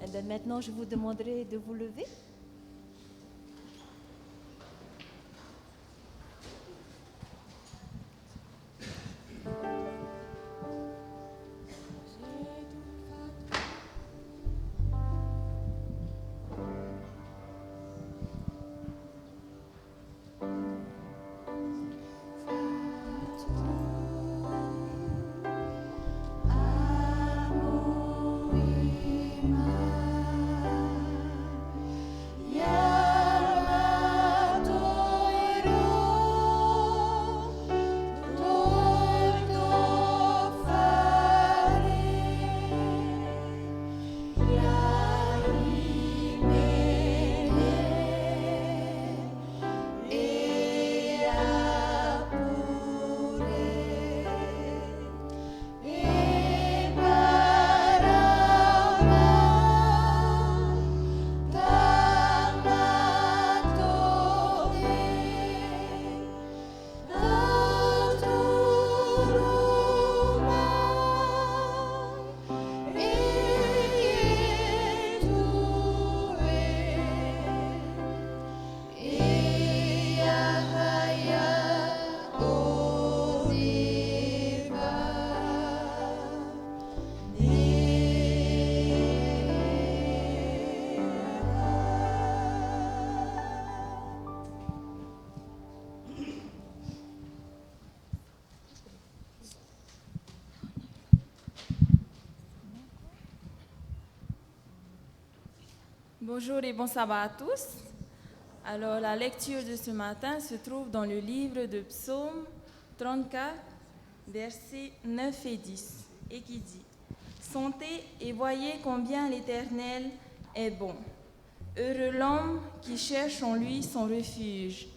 bien, maintenant, je vous demanderai de vous lever. Bonjour et bon sabbat à tous. Alors, la lecture de ce matin se trouve dans le livre de Psaume 34, versets 9 et 10, et qui dit « Sentez et voyez combien l'Éternel est bon. Heureux l'homme qui cherche en lui son refuge.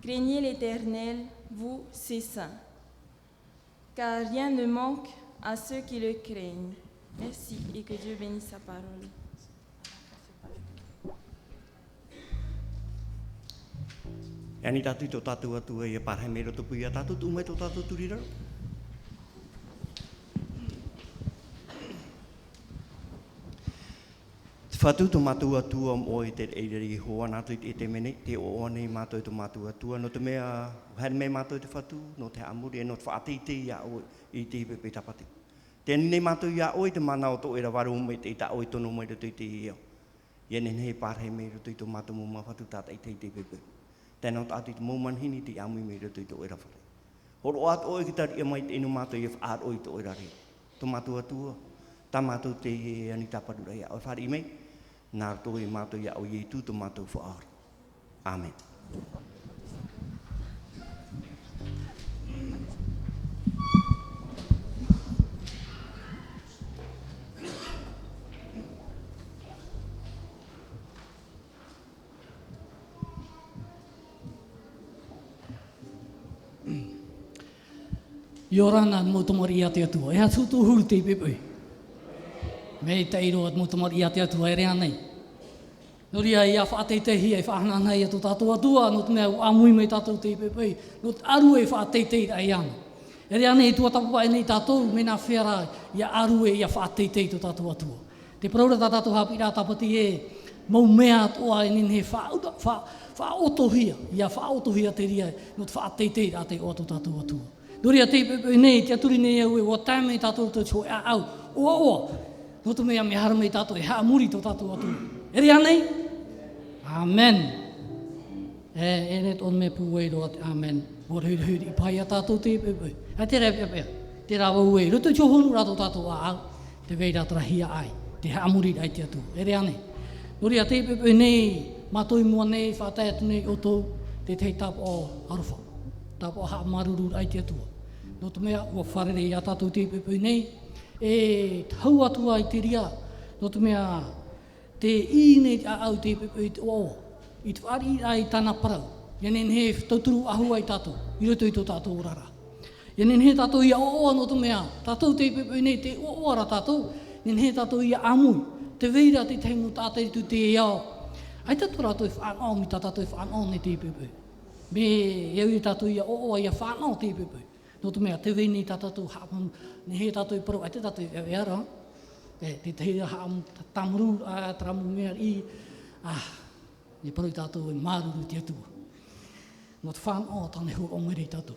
Craignez l'Éternel, vous, ses saints. Car rien ne manque à ceux qui le craignent. » Merci et que Dieu bénisse sa parole. Yani tatu to tatu atu e parhe mero to puia tatu tu me to tatu turira. Fatu to matu atu am oi te e ho ana tu te mene te o oni matu to matu atu no te mea han me matu te fatu no te amuri no te fati te ya o I te pe tapati. Te ni matu ya oi te mana o to era waru me te ta oi to no me te te io. Yene ne parhe mero to matu mo ma fatu tata te pe. Tēnā tāti te mōman hini te amui me rato I te oira whare. Horo atu oi ki tari e mai te inu mātou I whaar oi te oira rea. Tō mātou atua, tā mātou te ani tāparura ia. Oi whare I mei, nā tō I mātou ia o I tū tō mātou whaar. Amen. Yorana motomori ate atua. E hatu tu huru te pepe. Me te iro at motomori ate atua e rea nei. Noria ia whaatei te hi e whaahana nei atu tātou atua. Not mea amui me tātou te pepe. Not aru e whaatei te ai ana. E rea nei tua tapapa e nei tātou. Me nā whiara ia aru e ia whaatei te to tātou atua. Te praura tā tātou hapira tapati e mau mea atoa e nini he whaotohia. Ia whaotohia te ria. Not whaatei te a te o atu tātou atua. Doria te pepe nei, te aturi nei au e o tāme tātou te choe a au. Oa. Noto mea me hara mei tātou e haa muri tō tātou atu. E rea nei? Amen. E ne ton me puwei roa te amen. Mor huri I pai a tātou te pepe. A te rea pepe. Te rawa ue. Roto tio honu rato tātou a au. Te veira trahia ai. Te haa muri ai te atu. E rea nei? Doria te pepe nei. Matoi mua nei, whātai atu nei o tō. Te tei tapo o aruwha. Tapo haa maruru ai te atua. No te mea, ua wharere I a tātou te pepe nei, e tau atua I te ria, no te mea, te ine a au te pepe I te o, I te whari ai tāna parau, Yenen he tauturu ahu ai tātou, I roto I tō tātou rara. Yenen he tātou I a oa no te mea, tātou te pepe nei te oara tātou, Yenen he tātou I a amui, te veira te teimu tātou tu te iao. Ai tātou rātou I whaanau mi tātou I whaanau nei te pepe. Me eu I tātou I a oa I a whaanau te pepe. No te mea, te veni tātou hapam, ne he tātou I parau, ai te tātou I ara. te te ha tamru a tramunga I ni paru tātou maruru te atua. Not whang o tane hu ongeri tātou.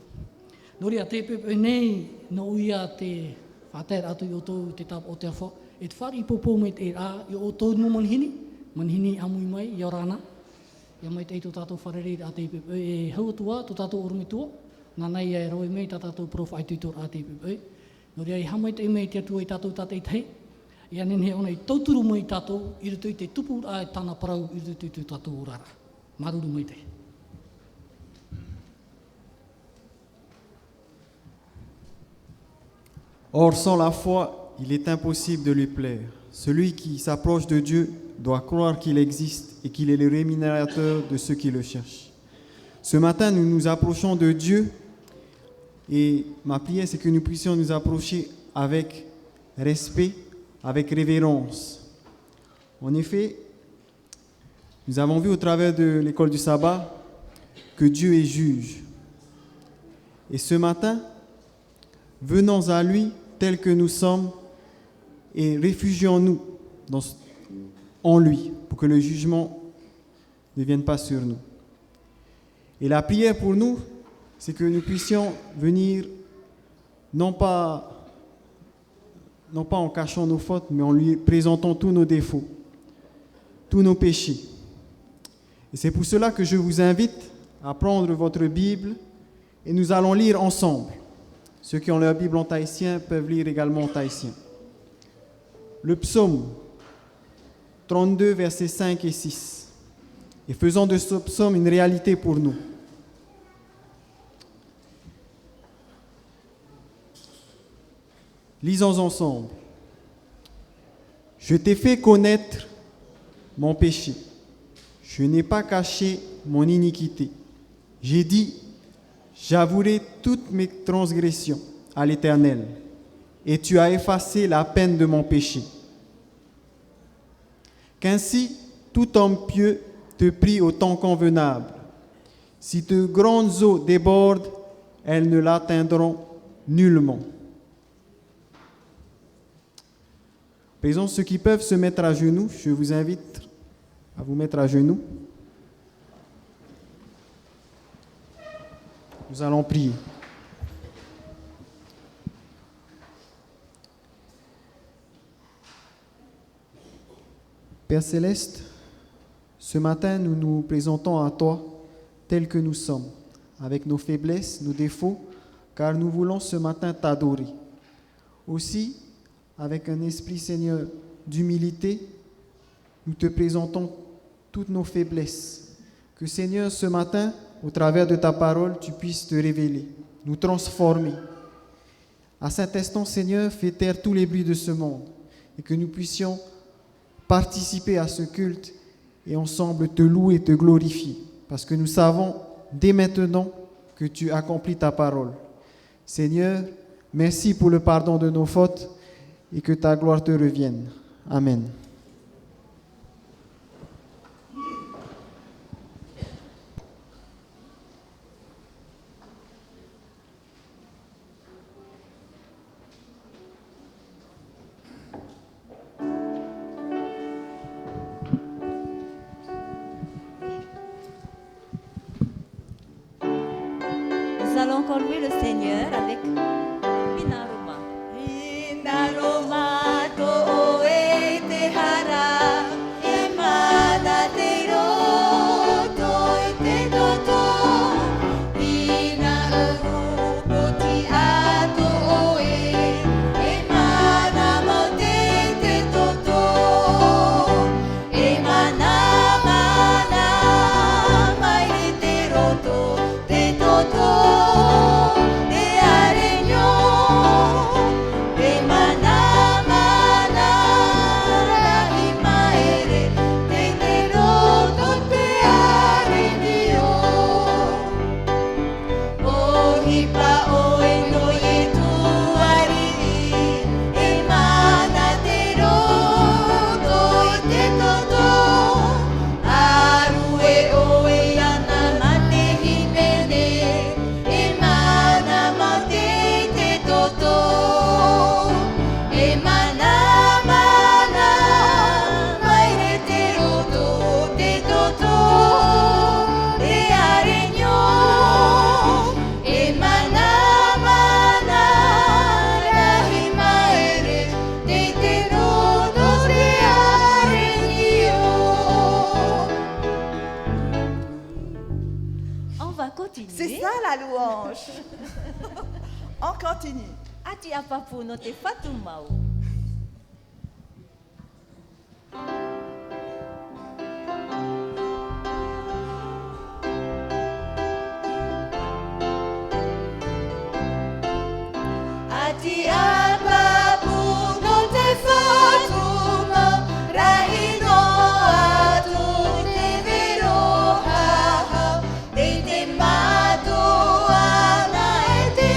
Nori a te pepe nei, no ia te whater atu I o tō te tap o te awha. E te whari popo me te I o tō no manhini amui mai, I orana. Ia mai te tō tātou wharerere a te pepe. E hauatua, tō tātou orumitua. Nā nei e roi mei tā tātou prof ai tuitor a te pepe. Nori ai hamai te mei te atua I tātou tātei tei. Ia nene ona I tauturu mai tātou, I rutu I te tupu a tāna parau, I rutu I tātou urara. Maruru mai te. Or, sans la foi, il est impossible de lui plaire. Celui qui s'approche de Dieu doit croire qu'il existe et qu'il est le rémunérateur de ceux qui le cherchent. Ce matin, nous nous approchons de Dieu et ma prière, c'est que nous puissions nous approcher avec respect, avec révérence. En effet, nous avons vu au travers de l'école du sabbat que Dieu est juge. Et ce matin, venons à lui tel que nous sommes et réfugions-nous en lui pour que le jugement ne vienne pas sur nous. Et la prière pour nous, c'est que nous puissions venir non pas en cachant nos fautes, mais en lui présentant tous nos défauts, tous nos péchés. Et c'est pour cela que je vous invite à prendre votre Bible et nous allons lire ensemble. Ceux qui ont leur Bible en tahitien peuvent lire également en tahitien. Le psaume 32, versets 5 et 6. Et faisons de ce psaume une réalité pour nous. Lisons ensemble. Je t'ai fait connaître mon péché. Je n'ai pas caché mon iniquité. J'ai dit, j'avouerai toutes mes transgressions à l'Éternel, et tu as effacé la peine de mon péché. Qu'ainsi, tout homme pieux te prie au temps convenable. Si de grandes eaux débordent, elles ne l'atteindront nullement. Présents ceux qui peuvent se mettre à genoux, je vous invite à vous mettre à genoux. Nous allons prier. Père Céleste, ce matin, nous nous présentons à toi tels que nous sommes, avec nos faiblesses, nos défauts, car nous voulons ce matin t'adorer. Aussi, avec un esprit, Seigneur, d'humilité, nous te présentons toutes nos faiblesses. Que, Seigneur, ce matin, au travers de ta parole, tu puisses te révéler, nous transformer. À cet instant, Seigneur, fais taire tous les bruits de ce monde et que nous puissions participer à ce culte et ensemble te louer et te glorifier. Parce que nous savons dès maintenant que tu accomplis ta parole. Seigneur, merci pour le pardon de nos fautes et que ta gloire te revienne. Amen. Nous allons encore louer le Seigneur avec Minaroma. Minaroma to e te hara, e mana te roto e te toto. Ina urupo ti ato e mana mo te toto. E mana mai te roto te toto. E aregno continue. C'est ça la louange. On continue. Ati apa puno te fatumau. Ati apa puno te fatumau. Rahino atu te vero hahau. Te mato ana e te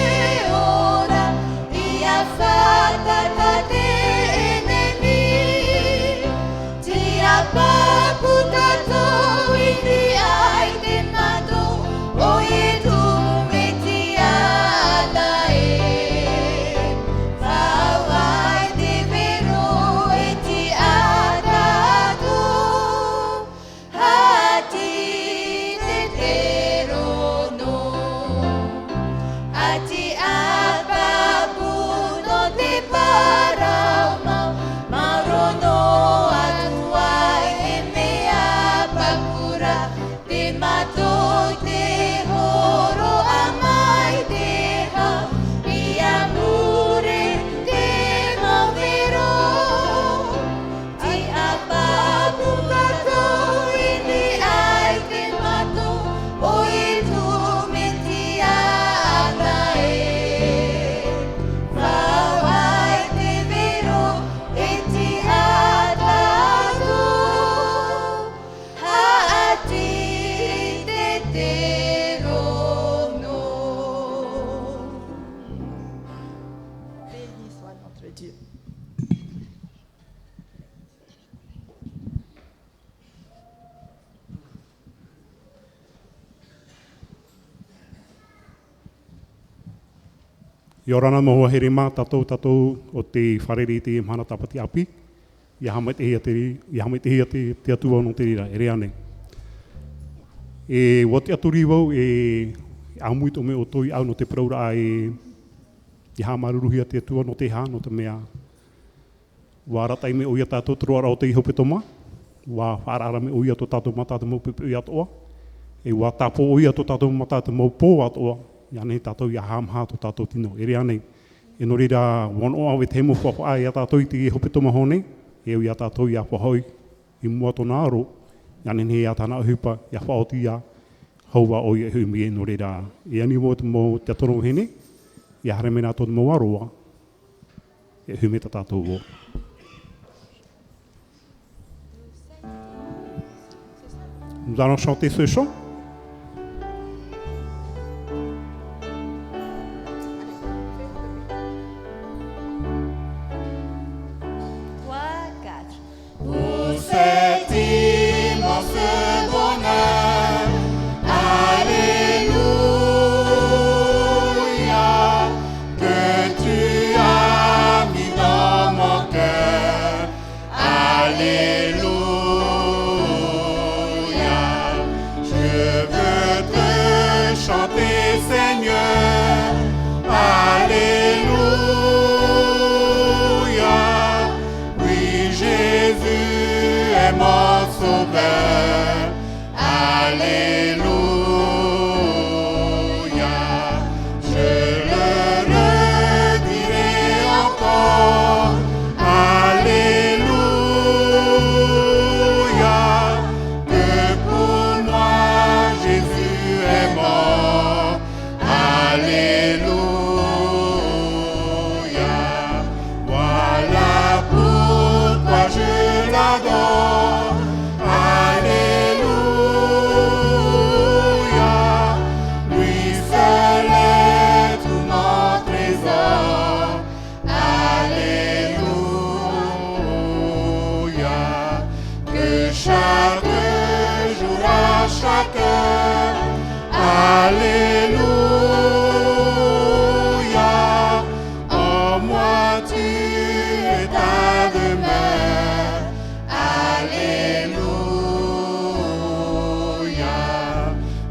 ora. Ia fata te enemi. Ti apa putato ini ai te mato. Oye tu meti alae. Fawai te vero e ti adado. Hati te tero no. Ati apa puno te parau mau. Marono atuai e me apa pura. Te mato te horo amai te hau. Ia mure te mau vero. Ti apa putato ini ai te mato. Oi tu meti alae. Fawai te vero e ti adado. Haati te tero no. Béni soit notre Dieu. I orana mohua here mā tatou o te whareri te mhana tapati api. Ia hamai te hia te atua no te rira, e rea nei. E wati aturi wau e amui to me o toi au no te praura a i hamaruruhia te atua no te hā no te mea. Wa ratai me oia tātou troara o te iho petoma. Wa whaarara me oia to tātou mata te mau pepe i atoa. E wa tāpo oia to tātou mata te mau pō atoa. Ia nei tātou ia hamha to tātou tino. E rea nei. E no rira wano au e te mo whawha ia tātou i te iho petoma hone. E o ia tātou ia whahoi i mua tona aro. Ia nei ia tāna hupa ia whaoti ia haua o ia humi e no rira. E ani mo te atono hene. Ia hare mena tō mo aroa. E humi ta tātou o. Nous allons chanter ce chant. Trois, quatre. Où cet immense bonheur, Alléluia, que tu as mis dans mon cœur, Alléluia, je veux te chanter Seigneur, Alléluia. Jésus est mon sauveur, Alléluia, je le redirai encore, Alléluia, que pour moi Jésus est mort, Alléluia, voilà pourquoi je l'adore, Alléluia, lui seul est tout mon trésor, Alléluia, que chaque jour à chaque heure, Alléluia, en moi tu es ta demeure, Alléluia,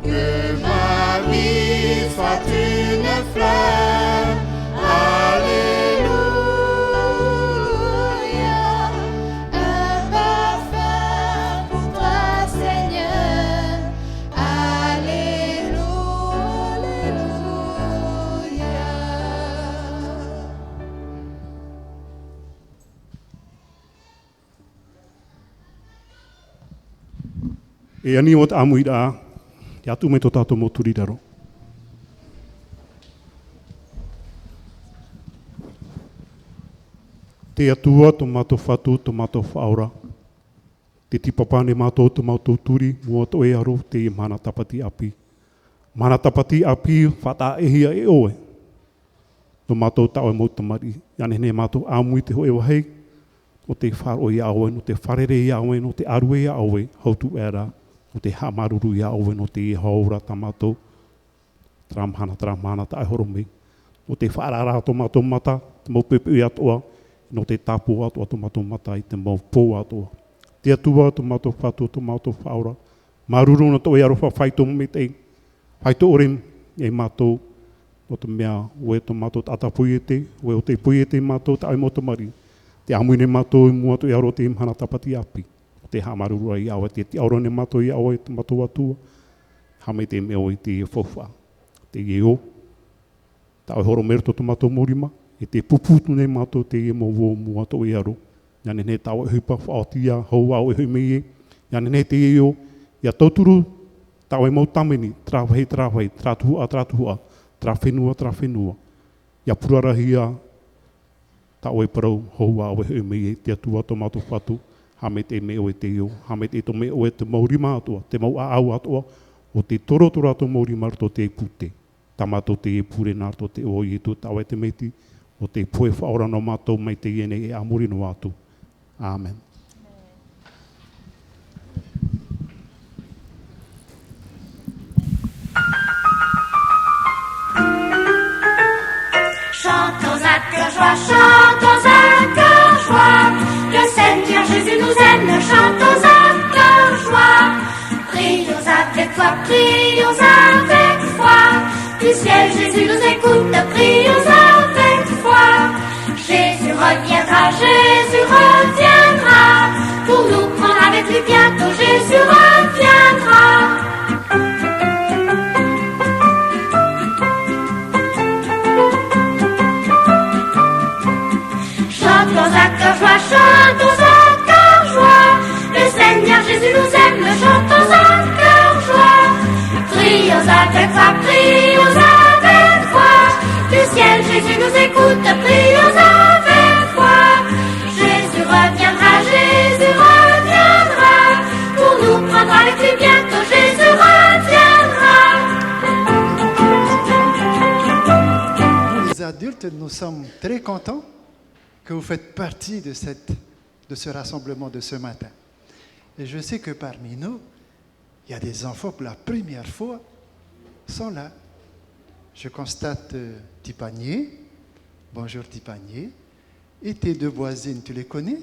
que ma vie soit une fleur, Alléluia, Un parfum pour toi, Seigneur. Alléluia. E ani o te amu i rā, te atu me tō tātou mō turiraro. Te atua tō mātou whatu, tō mātou whaora. Te tipapane mātou tō mātou turi, mua tō e aro te i mana tapati api. Mana tapati api, whata ehia e oe. Tō mātou tau e mautamari. Iane ne mātou āmui te hoe wahei, o te wharo i aoe, no te wharere i aoe, no te arue i aoe, hautu era, no te hamaruru i aoe, no te i haura ta mātou. Tramhana ta e horomei. No te wharara tō mātou mata, te maupepe i atoa, no te tapu atoa tō mātou mata i te maupō atoa. Te atua tō mātou whatu, tō mātou whaora. Maruru na tō e arofa whaito me te whaito orem e mātou o te mea oe tō mātou tata puiete, oe o te puiete mātou ta ai motamari. Te amuine mātou i mua tō e aro te imhana tapati api. O te hamaruru i awa, te auro ne mātou i awa e te mātou atua. Hame te mea oe te whawha. Te eo, ta oi horo merto tō mātou morima. E te puputu nei mātou te e mo wō mua tō e aro. Iane ne tau e hupa whaotia, hau au e hui mei e. Iane ne te eo, ia tauturu, tau e mau tameni, trawhei, tratuhua, trawhenua. Ia purarahia, tau e parau, hau au e hui mei e, te atua tō mātou whatu, hame te me o e te eo, hame te to me o e te maurima atua, te mau aau atua, o te toro ato maurima rato te e pute. Ta mātou te e pure nā rato te o i tu, tau e te meiti, o te poe whaora no mātou mai te iene e amuri no atu. Amen. Chantons à cœur joie, le Seigneur Jésus nous aime, chantons à cœur joie. Prions avec foi, du ciel Jésus nous écoute, prions avec foi. Jésus reviendra, pour nous prendre avec lui bientôt, Jésus reviendra. Chantons à cœur joie, le Seigneur Jésus nous aime, chantons à cœur joie. Prions avec foi, du ciel Jésus nous écoute, prions avec foi. Jésus reviendra, pour nous prendre avec lui bientôt, Jésus reviendra. Les adultes, nous sommes très contents que vous faites partie de ce rassemblement de ce matin. Et je sais que parmi nous, il y a des enfants pour la première fois sont là. Je constate Tipanier. Bonjour Tipanier. Et tes deux voisines, tu les connais?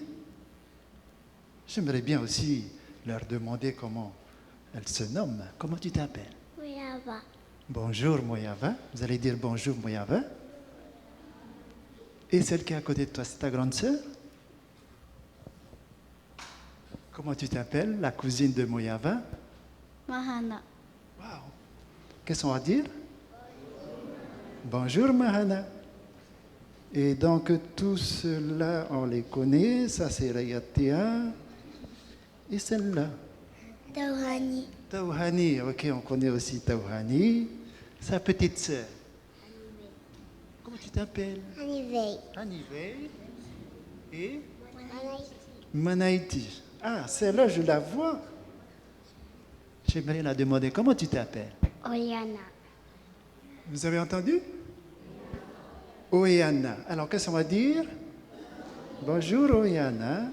J'aimerais bien aussi leur demander comment elles se nomment. Comment tu t'appelles? Moyava. Bonjour Moyava. Vous allez dire bonjour Moyava. Et celle qui est à côté de toi, c'est ta grande sœur? Comment tu t'appelles, la cousine de Moyava? Mahana. Wow. Qu'est-ce qu'on va dire? Bonjour Mahana. Et donc tous ceux-là, on les connaît. Ça c'est Rayatea. Et celle-là? Tauhani. Tauhani, ok, on connaît aussi Tauhani. Sa petite sœur? Comment tu t'appelles? Anivei. Anivei. Et? Manaiti. Manaiti. Ah, celle-là, je la vois. J'aimerais la demander, comment tu t'appelles? Oyana. Vous avez entendu? Oyana. Alors, qu'est-ce qu'on va dire? Bonjour, Oyana.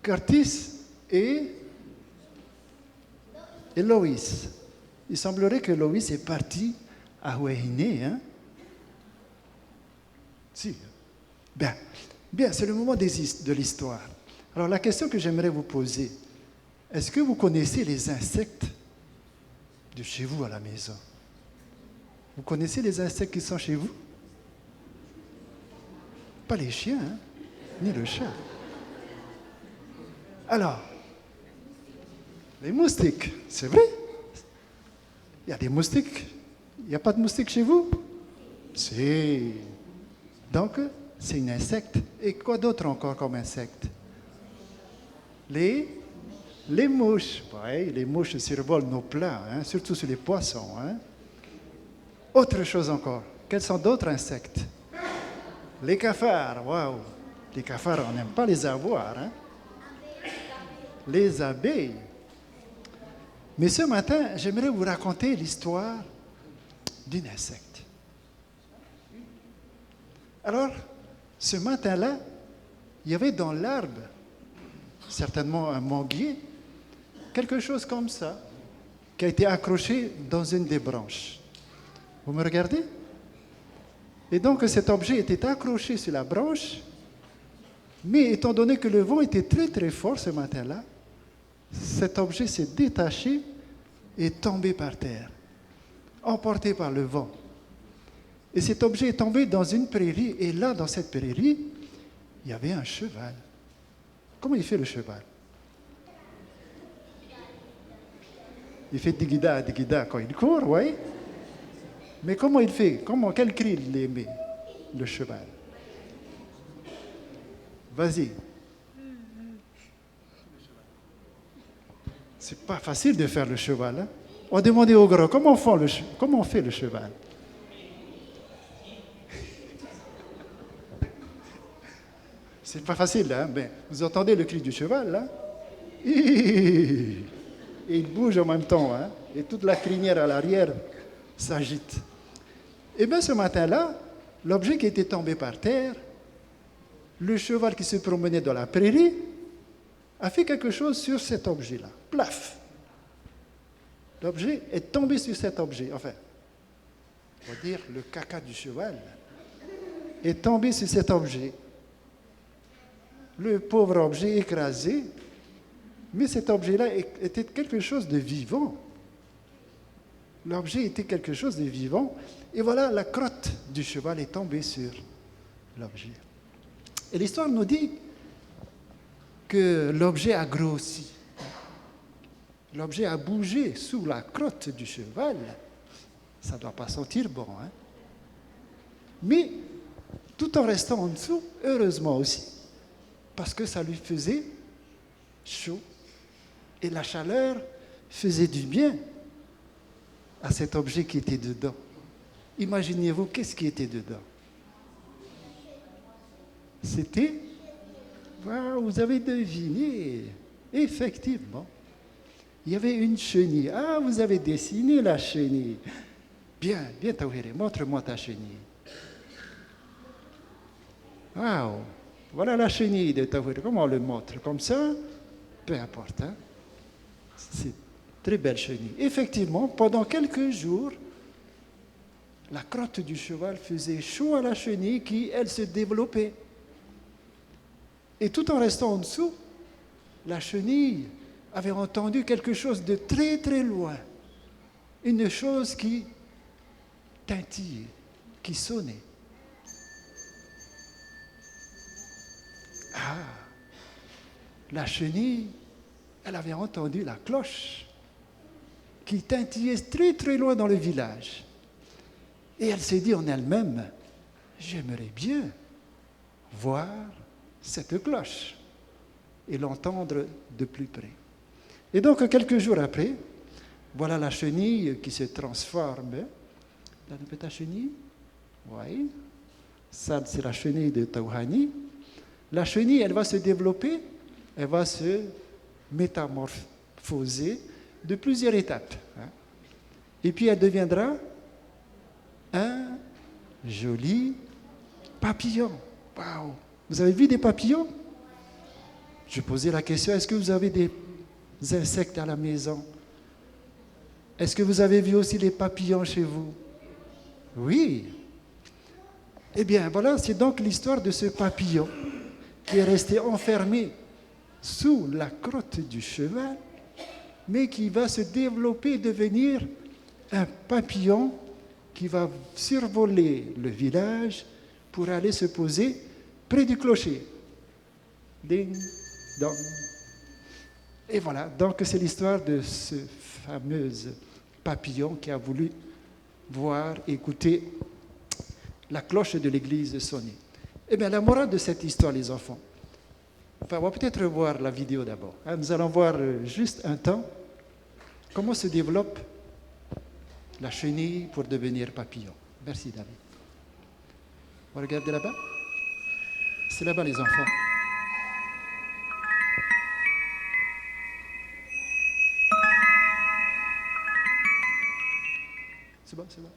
Curtis et Loïs. Il semblerait que Loïs est parti à Wahine, hein? Si. Bien, c'est le moment de l'histoire. Alors, la question que j'aimerais vous poser, est-ce que vous connaissez les insectes de chez vous à la maison? Vous connaissez les insectes qui sont chez vous? Pas les chiens, hein? Ni le chat. Alors, les moustiques, c'est vrai? Il y a des moustiques. Il n'y a pas de moustiques chez vous? Si. Donc, c'est un insecte. Et quoi d'autre encore comme insecte? Les Les mouches, ouais, les mouches survolent nos plats, hein, surtout sur les poissons. Hein. Autre chose encore, quels sont d'autres insectes? Les cafards, waouh! Les cafards, on n'aime pas les avoir. Hein. Les abeilles. Mais ce matin, j'aimerais vous raconter l'histoire d'un insecte. Alors, ce matin-là, il y avait dans l'arbre, certainement un manguier, quelque chose comme ça, qui a été accroché dans une des branches. Vous me regardez? Et donc cet objet était accroché sur la branche, mais étant donné que le vent était très très fort ce matin-là, cet objet s'est détaché et est tombé par terre, emporté par le vent. Et cet objet est tombé dans une prairie, et là, dans cette prairie, il y avait un cheval. Comment il fait le cheval? Il fait digida, digida quand il court, oui. Mais comment il fait? Quel cri il émet, le cheval? Vas-y. C'est pas facile de faire le cheval. Hein? On demandait aux grands, comment on fait le cheval? C'est pas facile, hein? Ben, vous entendez le cri du cheval, là? Et il bouge en même temps, hein? Et toute la crinière à l'arrière s'agite. Et bien ce matin-là, l'objet qui était tombé par terre, le cheval qui se promenait dans la prairie, a fait quelque chose sur cet objet-là. Plaf! L'objet est tombé sur cet objet. Enfin, on va dire le caca du cheval est tombé sur cet objet. Le pauvre objet écrasé, mais cet objet-là était quelque chose de vivant. L'objet était quelque chose de vivant, et voilà, la crotte du cheval est tombée sur l'objet. Et l'histoire nous dit que l'objet a grossi. L'objet a bougé sous la crotte du cheval. Ça ne doit pas sentir bon, hein? Mais, tout en restant en dessous, heureusement aussi, parce que ça lui faisait chaud. Et la chaleur faisait du bien à cet objet qui était dedans. Imaginez-vous, qu'est-ce qui était dedans? C'était, vous avez deviné, effectivement, il y avait une chenille. Ah, vous avez dessiné la chenille. Bien, bien, Tawhiri, montre-moi ta chenille. Waouh! Voilà la chenille de Tawhiri. Comment on le montre? Comme ça? Peu importe. Hein? C'est une très belle chenille. Effectivement, pendant quelques jours, la crotte du cheval faisait chaud à la chenille qui, elle, se développait. Et tout en restant en dessous, la chenille avait entendu quelque chose de très très loin. Une chose qui tintillait, qui sonnait. Ah, la chenille, elle avait entendu la cloche qui tintillait très très loin dans le village. Et elle s'est dit en elle-même, j'aimerais bien voir cette cloche et l'entendre de plus près. Et donc, quelques jours après, voilà la chenille qui se transforme. La petite chenille? Oui. Ça, c'est la chenille de Tauhani. La chenille, elle va se développer, elle va se métamorphoser de plusieurs étapes. Hein. Et puis, elle deviendra un joli papillon. Waouh! Vous avez vu des papillons? Je posais la question, est-ce que vous avez des insectes à la maison? Est-ce que vous avez vu aussi les papillons chez vous? Oui. Eh bien, voilà, c'est donc l'histoire de ce papillon qui est resté enfermé sous la crotte du cheval, mais qui va se développer et devenir un papillon qui va survoler le village pour aller se poser près du clocher. Ding, dong. Et voilà, donc c'est l'histoire de ce fameux papillon qui a voulu voir, écouter la cloche de l'église sonner. Eh bien, la morale de cette histoire, les enfants, Enfin, on va peut-être revoir la vidéo d'abord. Hein. Nous allons voir juste un temps comment se développe la chenille pour devenir papillon. Merci David. On va regarder là-bas. C'est là-bas les enfants. C'est bon, c'est bon.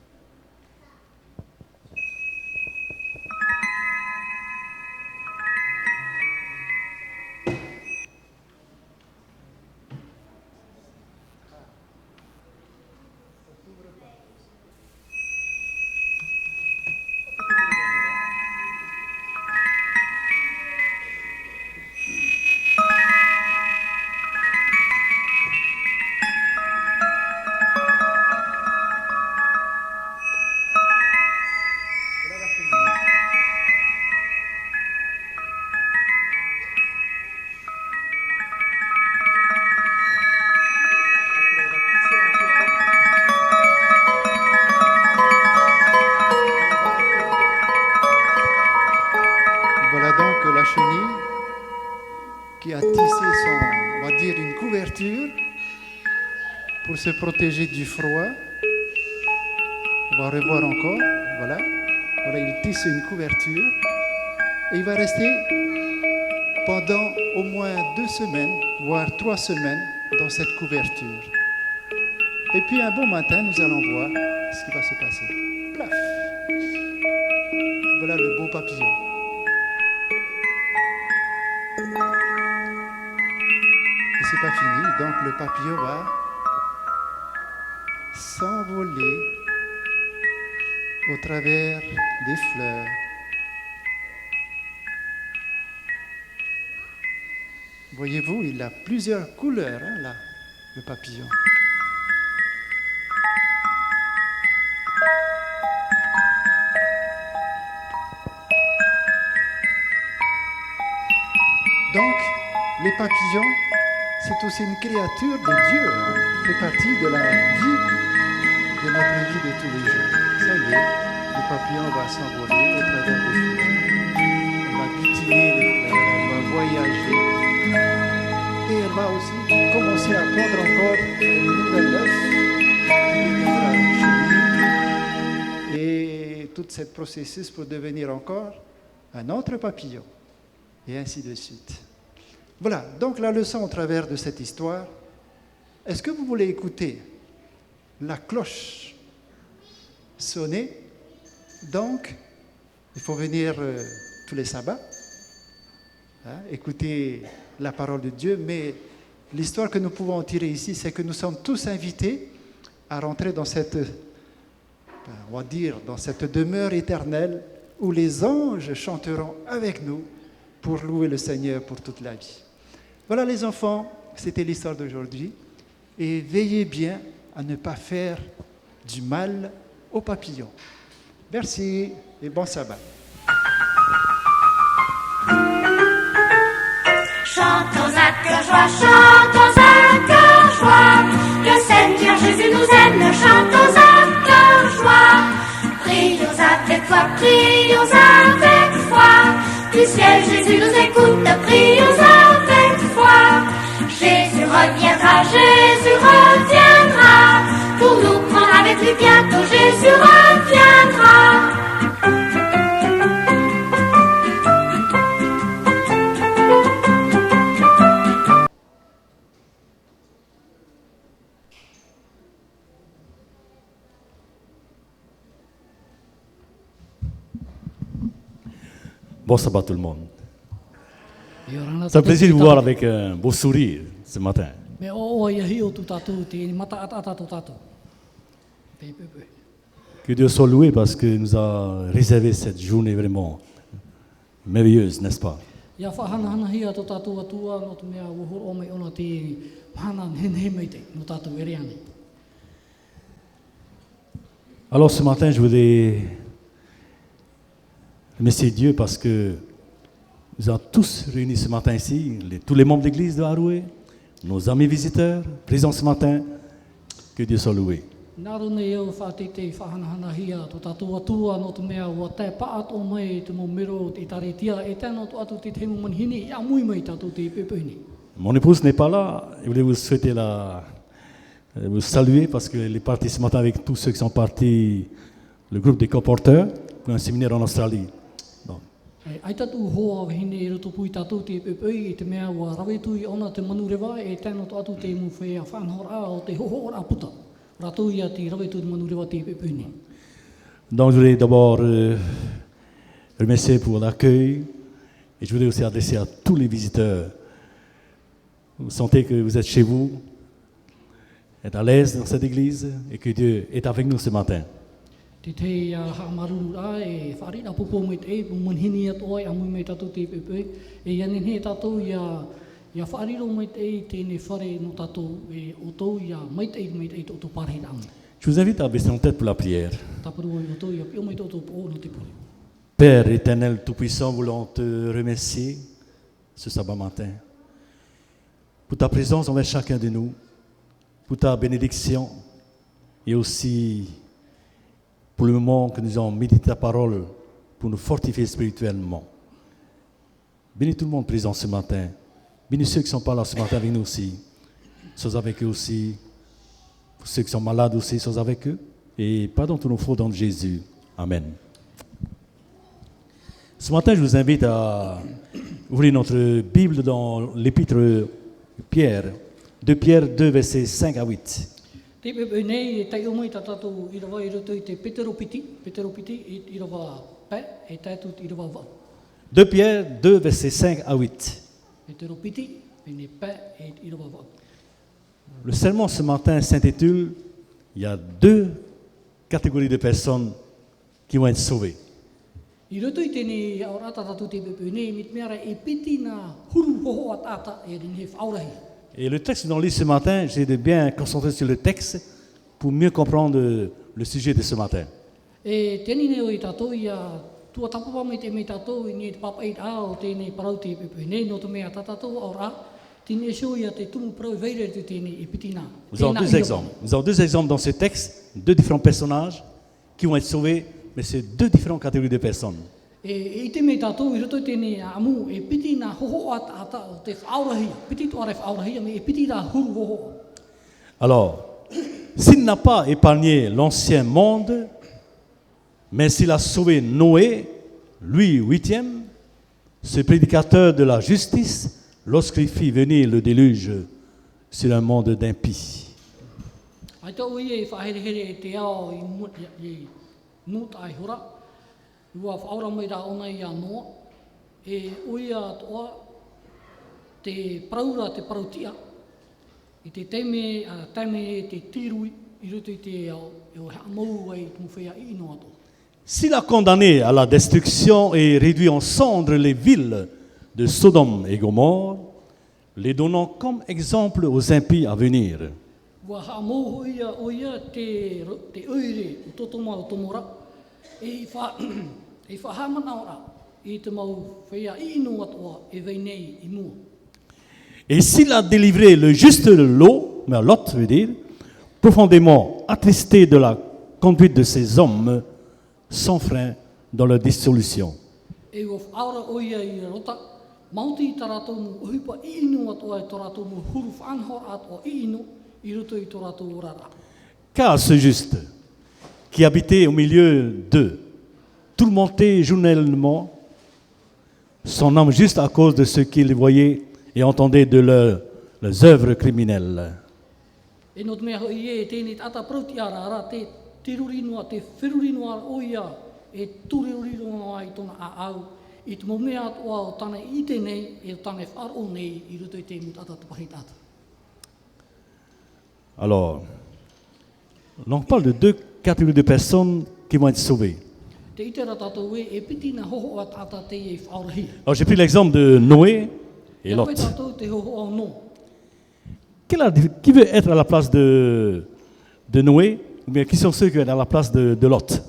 Voilà donc la chenille qui a tissé son, on va dire, une couverture pour se protéger du froid. On va revoir encore. Voilà. Voilà, il tisse une couverture et il va rester pendant au moins 2 semaines, voire 3 semaines dans cette couverture. Et puis un beau matin, nous allons voir ce qui va se passer. Plaf! Voilà le beau papillon. Et c'est pas fini, donc le papillon va s'envoler au travers des fleurs. Voyez-vous, il a plusieurs couleurs, hein, là, le papillon. Donc, les papillons, c'est aussi une créature de Dieu, hein, fait partie de la vie, de notre vie de tous les jours. Ça y est, le papillon va s'envoler au travers des fleurs, elle va butiner les fleurs, elle va voyager, et elle va aussi commencer à pondre encore une nouvelle œuf qui deviendra chenille, et tout ce processus pour devenir encore un autre papillon, et ainsi de suite. Voilà, donc la leçon au travers de cette histoire, est-ce que vous voulez écouter la cloche sonner? Donc, il faut venir tous les sabbats, hein, écouter la parole de Dieu, mais l'histoire que nous pouvons en tirer ici, c'est que nous sommes tous invités à rentrer dans cette, on va dire, dans cette demeure éternelle où les anges chanteront avec nous pour louer le Seigneur pour toute la vie. Voilà les enfants, c'était l'histoire d'aujourd'hui. Et veillez bien à ne pas faire du mal aux papillons. Merci et bon sabbat. Chantons à cœur joie, chantons à cœur joie. Le Seigneur Jésus nous aime, chantons à cœur joie. Prions avec foi. Du ciel, Jésus nous écoute, prions avec foi. Jésus reviendra pour nous prendre avec lui bientôt. Jésus reviendra. Bon sabbat tout le monde. C'est un plaisir de vous voir avec un beau sourire ce matin. Que Dieu soit loué parce qu'il nous a réservé cette journée vraiment merveilleuse, n'est-ce pas? Alors ce matin, je voudrais remercier Dieu parce que nous avons tous réunis ce matin ici, tous les membres de l'église de Haroué, nos amis visiteurs, présents ce matin, que Dieu soit loué. Naro nei au whātete whahanahana hia, tō tātua tua no te mea ua te paat o mai te mo mero te taretia, e tēnā tō atu te te mo manhini, ia mui mai tātou te pepeni. Mon épouse n'est pas là. Je voulais vous souhaiter vous saluer parce qu'elle est partie ce matin avec tous ceux qui sont partis, le groupe des comporteurs, pour un séminaire en Australie. Bon. Ai tatu hoa wahine e roto pui tātou te pepei, e te mea ua rawetui ona te manu rewa, e tēnā tō atu te mu whea whanhora o te hohora puta. Ratou ia te rawetui te manu rewa te pepeni. Donc je voulais d'abord remercier pour l'accueil et je voulais aussi adresser à tous les visiteurs. Vous sentez que vous êtes chez vous, êtes à l'aise dans cette église et que Dieu est avec nous ce matin. Te te hamaru a e wharina popo me te e, munhini atoa e amui me tatou te pepe, e ianin he tatou ia whariro me te e tēne whare no tatou e o tau ia me te e to parhe rang. Je vous invite à baisser la tête pour la prière. Taparu o tau ia pio me to po no te pure. Père éternel tout-puissant, voulons te remercier ce sabbat matin pour ta présence envers chacun de nous, pour ta bénédiction et aussi pour le moment que nous avons médité ta parole pour nous fortifier spirituellement. Bénis tout le monde présent ce matin. Bénis ceux qui ne sont pas là ce matin avec nous aussi. Sois avec eux aussi. Pour ceux qui sont malades aussi, sois avec eux. Et pardonne tous nos fautes dans Jésus. Amen. Ce matin, je vous invite à ouvrir notre Bible dans l'épître Pierre, 2 Pierre 2, versets 5 à 8. Te pepe nei e tai o mai tātou i rawa i roto i te peteropiti i rawa pe e tātou i rawa wa. 2 Pierre 2, versets 5 à 8. Peteropiti e ne pe e i rawa wa. Le sermon ce matin s'intitule « Il y a 2 catégories de personnes qui vont être sauvées ». I roto i tēne aurata tātou te pepe nei mit meara e piti na huru hoho a tāta e rinhe whaurahi. Et le texte que nous allons lire ce matin, j'ai de bien concentrer sur le texte pour mieux comprendre le sujet de ce matin. E tēni nei o i tātou ia tua tapapa me te me tātou i ni te papa i a o tēne parau te pepe nei no te mea tātou aura tēne sio ia te tumu parau veire te tēne e piti nā. Nous avons 2 exemples. Nous avons 2 exemples dans ce texte, 2 différents personnages qui vont être sauvés, mais c'est 2 différentes catégories de personnes. E te me tātou i roto tēne amu e piti nā hoho ata o te whaurahia, piti tu are whaurahia me e piti nā huru hoho. Alors, s'il n'a pas épargné l'ancien monde, mais s'il a sauvé Noé, lui 8e, ce prédicateur de la justice, lorsqu'il fit venir le déluge sur un monde d'impies. Ai tau i e whaherehere e te ao i nuta ai hura. Ua whaora mai rā ona i anoa, e oia toa te praura te parautia, i te teime e te tirui, i ruto i te ao, e o hea mau ai te mwhea i ino ato. S'il a condamné à la destruction et réduit en cendres les villes de Sodome et Gomorre, les donnant comme exemple aux impies à venir. Ua hea mau oia te oire o totoma o tomora, e whahamana ora i te mau whea i ino atoa e veinei i mua. Et s'il a délivré le juste de l'eau, mais Lot veut dire, profondément attristé de la conduite de ces hommes, sans frein dans leur dissolution. E ua whaara oia i rota, mauti i taratou mu uhipa i ino atoa e taratou mu huru whanhor atoa i ino i roto i taratou orara. Car ce juste, qui habitait au milieu d'eux, tourmenté journellement, son âme juste à cause de ce qu'il voyait et entendait de leurs œuvres criminelles. E no te mea hoi e tēne tata prauti ara te tirurinoa, te whirurinoa oia e turirurinoa i tona a au, i te momea atoa o tana i tenei e o tana wharo nei i ruto i te mutata te pahi tata. Alors, on parle de 2 catégories de personnes qui vont être sauvées. Te itera tātou e piti na hoho a tata te e whaurahi. Alors j'ai pris l'exemple de Noé et Lot. Te tātou te hoho au no. Qui veut être à la place de Noé, ou bien qui sont ceux qui vont être à la place de Lot?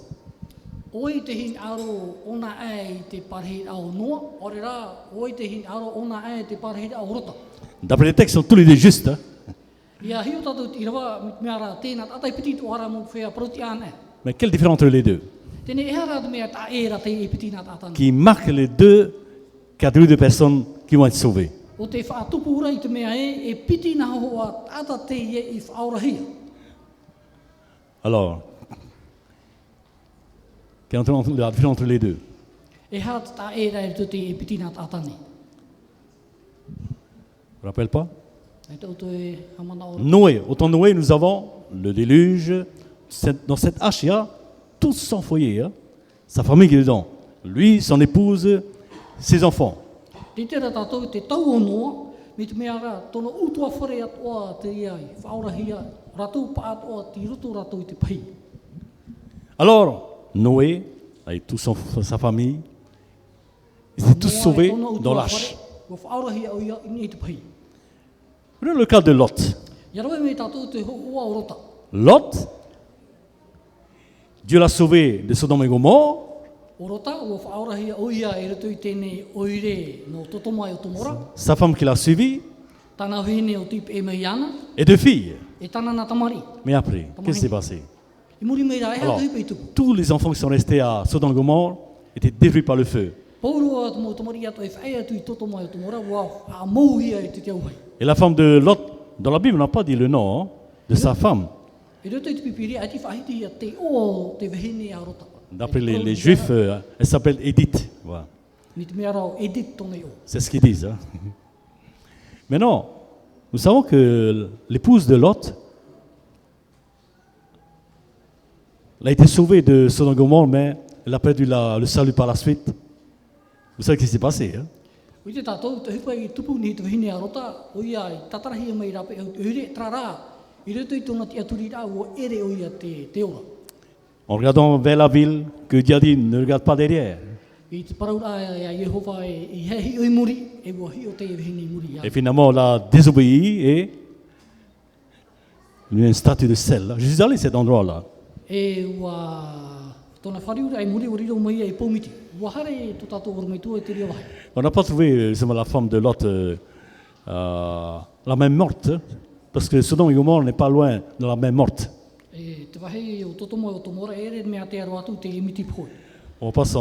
Oi te hin aro ona ai te parhi au noa, ore rā, oi te hin aro ona ai te parhi au rota. D'après les textes, ils sont tous les deux justes. Hein? Ia hiu tātou i rawa mea rā tēnā tātai piti tō ara mō whea proti ane. Mais quelle différence entre les deux? Tēne e hara te mea tā e ra te e piti nā tātana. Qui marque les deux catégories de personnes qui vont être sauvées. O te whaatupu ura i te mea e piti nā hoa tāta te e i whaorahia. Alors, quelle est la différence entre les deux? E hara tā e ra e te e piti nā tātane. Vous ne rappelez pas? E tau te hamana ora. Noé, au temps de Noé, nous avons le déluge. Dans cette hache, il y a tout son foyer, hein? Sa famille qui est dedans. Lui, son épouse, ses enfants. Te tera tātou te tau onoa, me te mea rā, tono utua whare atoa te iai, whaorahia, ratou pa atoa, ti roto ratou i te pai. Alors, Noé, avec toute sa famille, ils étaient tous sauvés dans l'arche. Wa whaorahia o ia i te pai. Prenons le cas de Lot. Ia rawe me tātou te hoa o rota. Lot, Dieu l'a sauvé de Sodome et Gomorre. O rota, o whaorahia o ia e rato i tēnei oire no totomai o tomora. Sa femme qui l'a suivi, Tāna hene o tipe e mei ana, et deux filles. e tāna nā tamari. Mais après, qu'est-ce qui s'est passé? I muri mei rā, e Alors, hata hipa i tuku. tous les enfants qui sont restés à Sodome et Gomorre étaient détruits par le feu. Pauro atu mo tamari atu e whae atu i totomai o tomora, wa a mou ia e te te auhai. Et la femme de Lot, dans la Bible, on n'a pas dit le nom hein, de sa femme. E roto i te pipiri, a ti whahiti ia te o te vehene a rota. D'après les Juifs, elle s'appelle Édith. Voilà. Ni te mea rao edit tonei o. C'est ce qu'ils disent. Hein. Mais non, nous savons que l'épouse de Lot elle a été sauvée de Sodome et Gomorre, mais elle a perdu le salut par la suite. Vous savez ce qui s'est passé. Hein? O te tātou, te hipa i tupu ni te vehene a rota, o ia i tatarahi mai rape, o ire trarā, i roto i tōna te aturi rā, o ere o ia te ora. En regardant vers la ville, que Dieu a dit, ne regarde pas derrière. I te parau rā ia Yehova i hehi o i muri, e mua hi o te vehene i muri ia. Et finalement, elle a désobéi et il y a une statue de sel. Je suis allé à cet endroit-là. E ua tōna whariura i muri o riro mai e pomiti. Ua hare tō tātou ormaitua e te ria wahai. On n'a pas trouvé la femme de Lot la même morte, parce que Sodome et Gomorre n'est pas loin de la même morte. E te wahi o totomo o tomora e re mea te aro atu te imiti poi. On passe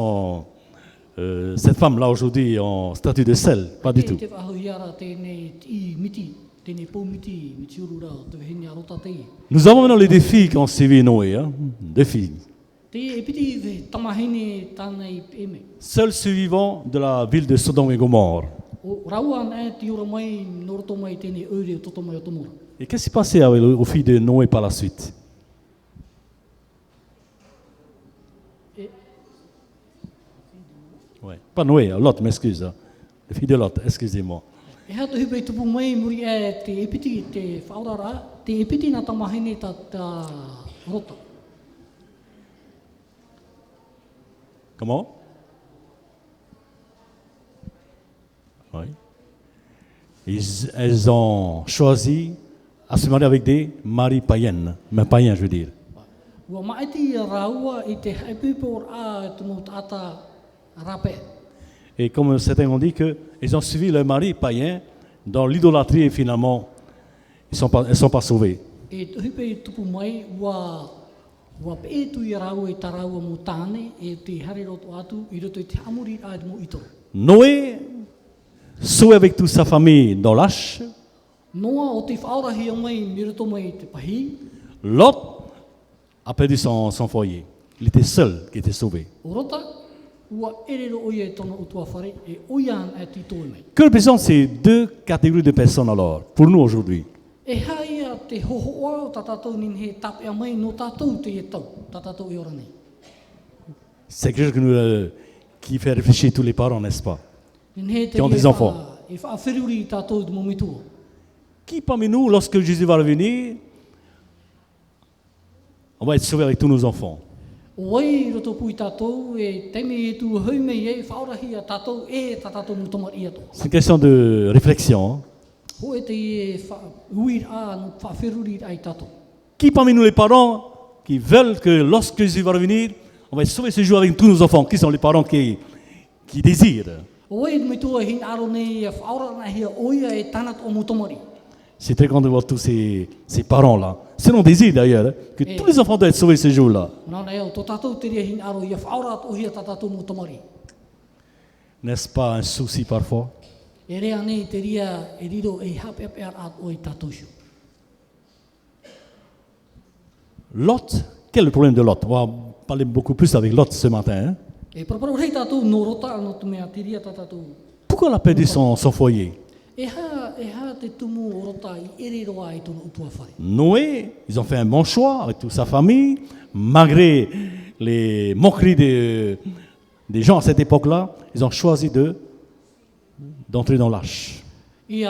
cette femme-là aujourd'hui en statue de sel, pas du tout. Te waho iara tēnei i miti, tēnei pomiti, miti urura, te wehene a rota te i. Nous avons maintenant les défis qui ont suivi Noé, hein? Défis. Te e piti ve tamahene tānei eme. Seul survivant de la ville de Sodome et Gomorre. O rauan e te ora mai, noroto mai tēnei eure o totomai o tomora. Et qu'est-ce qui s'est passé aux filles de Noé par la suite? Ouais. Pas Noé, Lot, m'excuse. Hein. Les filles de Lot, excusez-moi. E hata hipa i tupu mai muri e te epiti, te whaurara, te epiti nā tamahene ta rota. Comment? Oui. Elles ont choisi à se marier avec des maris païennes, mais païens, je veux dire. Ua maiti raua i te haipipor a tono tata rape. Et comme certains ont dit qu'ils ont suivi leur mari païen dans l'idolâtrie et finalement, elles ne sont pas sauvées. E hipe i tupu mai, ua pe tu i raua i taraua mo tāne, e te hare roto atu, i roto i te amuri a mo ito. Noé, sauvé avec toute sa famille dans l'arche. Noa o te whaorahia mai, mi roto mai te pahi. Lot a perdu son foyer. Il était seul qui était sauvé. O rota, ua erero oia e tono utua whare, e oian e tito mai. Que représentent ces deux catégories de personnes alors, pour nous aujourd'hui? E haia te hohoa o tatatou nin he tapea mai no tatou te e tau, tatatou e ora nei. C'est quelque chose qui fait réfléchir tous les parents, n'est-ce pas? Qui ont des enfants. E whaawheruri i tatou de momitua. Qui parmi nous, lorsque Jésus va revenir, on va être sauvé avec tous nos enfants? Oi roto pui tatou e teme e tu haume e whaorahia tatou e tatatou mutomari ato. C'est une question de réflexion. Hein? Ho e te e uir a no whaawheruri ai tatou. Qui parmi nous les parents qui veulent que lorsque Jésus va revenir, on va être sauvé ce jour avec tous nos enfants? Qui sont les parents qui désirent? Oi me tua hin aro nei e whaorana hia oia e tanat o mutomari. Je suis très content de voir tous ces parents-là. C'est mon désir d'ailleurs, que tous les enfants doivent être sauvés ce jour-là. N'est-ce pas un souci parfois? Lot, quel est le problème de Lot? On va parler beaucoup plus avec Lot ce matin. Hein? Pourquoi il a perdu son foyer? Noé, ils ont fait un bon choix avec toute sa famille, malgré les moqueries des gens à cette époque-là, ils ont choisi d'entrer dans l'arche. Et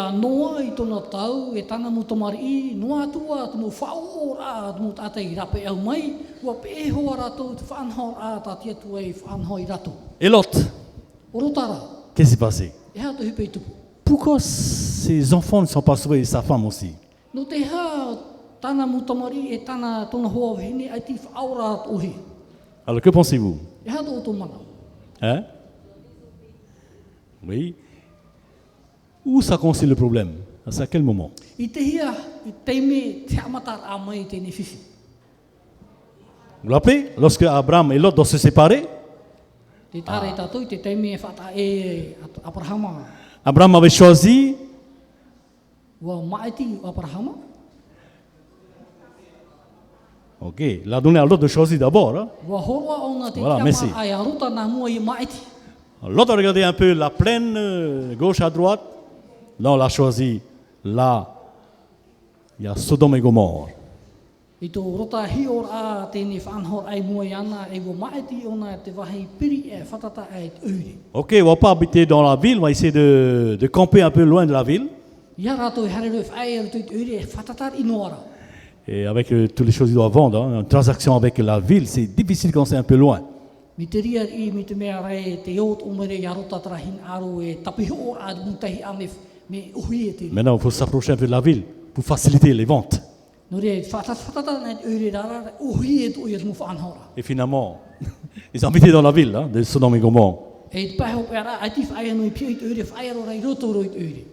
Lot, qu'est-ce qui s'est passé? Pourquoi ces enfants ne sont pas sauvés et sa femme aussi? Alors que pensez-vous? Hein? Oui. Où ça concerne le problème? C'est à quel moment? Vous vous rappelez? Lorsque Abraham et Lot doivent se séparer, Abraham avait choisi ok, il a donné à Lot de choisir d'abord. Hein? Voilà, merci. Lot a regardé un peu la plaine, gauche à droite. Là, on l'a choisi. Là, il y a Sodome et Gomorre. Ok, on ne va pas habiter dans la ville, on va essayer de camper un peu loin de la ville. Et avec toutes les choses qu'ils doivent vendre, hein, une transaction avec la ville, c'est difficile quand c'est un peu loin. Maintenant, il faut s'approcher un peu de la ville pour faciliter les ventes. Et finalement, ils ont habité dans la ville de Sodome et Gomorre.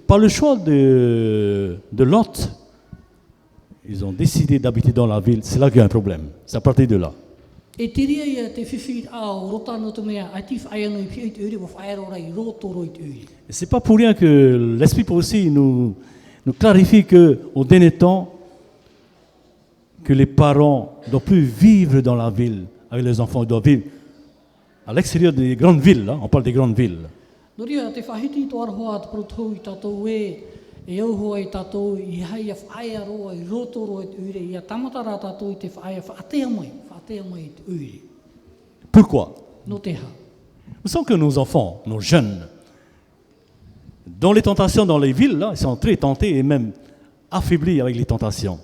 Par le choix de Lot, ils ont décidé d'habiter dans la ville. C'est là qu'il y a un problème. C'est à partir de là. Et c'est pas pour rien que l'Esprit aussi nous clarifie qu'au dernier temps, que les parents ne doivent plus vivre dans la ville avec les enfants, ils doivent vivre à l'extérieur des grandes villes. Hein, on parle des grandes villes. Pourquoi? Nous savons que nos enfants, nos jeunes, dans les tentations dans les villes, là, ils sont très tentés et même affaiblis avec les tentations.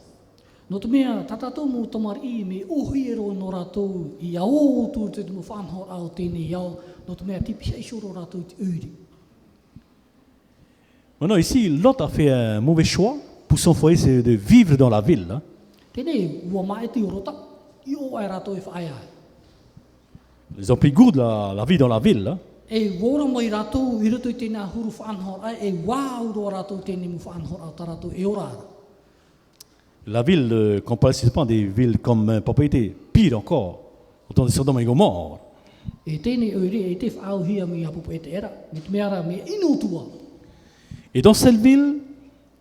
Maintenant ici, Lot a fait un mauvais choix pour son foyer, c'est de vivre dans la ville. Hein. Ils ont pris goût de la vie dans la ville. Hein. La ville, comparativement des villes comme propriété, pire encore, autant de Sodome et Gomorre. Et dans cette ville,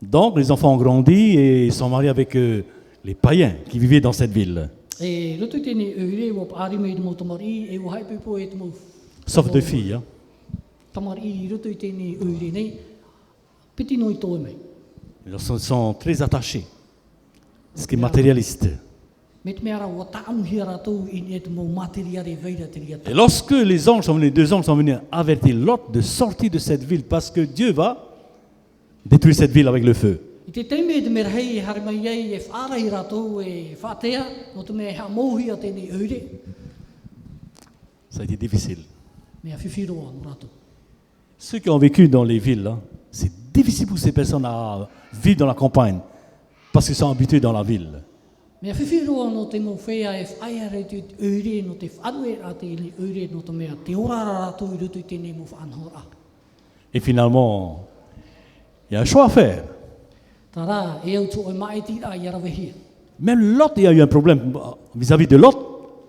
donc les enfants ont grandi et ils sont mariés avec les païens qui vivaient dans cette ville. Sauf deux filles. Hein. Ils sont très attachés. Ce qui est matérialiste. Et lorsque les anges sont venus, deux anges sont venus avertir Lot de sortir de cette ville parce que Dieu va détruire cette ville avec le feu. Ça a été difficile. Ceux qui ont vécu dans les villes, hein, c'est difficile pour ces personnes à vivre dans la campagne parce qu'ils sont habitués dans la ville. Et finalement, il y a un choix à faire. Tara, e au tu o mai tira i arawehia. Même Lot, il y a eu un problème vis-à-vis de Lot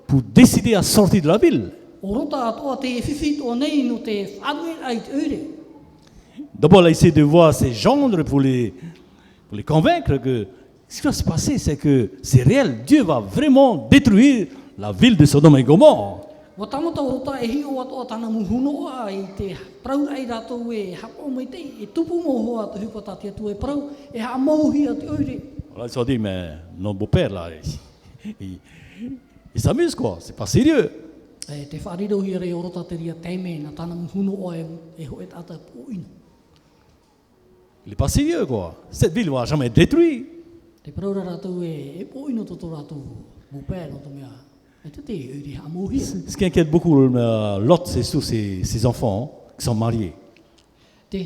pour décider à sortir de la ville. O rota atoa te e whiwhi o nei no te whanui ai te ure. D'abord, il a essayé de voir ses gendres pour les convaincre que ce qui va se passer, c'est que c'est réel. Dieu va vraiment détruire la ville de Sodome et Gomorre. Wa tamata o rota e hi o atoa tana muhuno ai te prau ai rato e hako mai te e tupu mo hoa te hupata te atu e prau e ha mauhi a te ure. Alors ils se sont dit, mais notre beau-père là, il s'amuse quoi, c'est pas sérieux. E te whariro hi re o rota te ria teime na tana muhuno o e ho e tata puino. Il est pas sérieux quoi. Cette ville va jamais être détruite. Te praura rato e puino toto rato mupea no to mea. E te te uri ha mauhi. Ce qui inquiète beaucoup Lot, c'est surtout ses enfants qui sont mariés. Te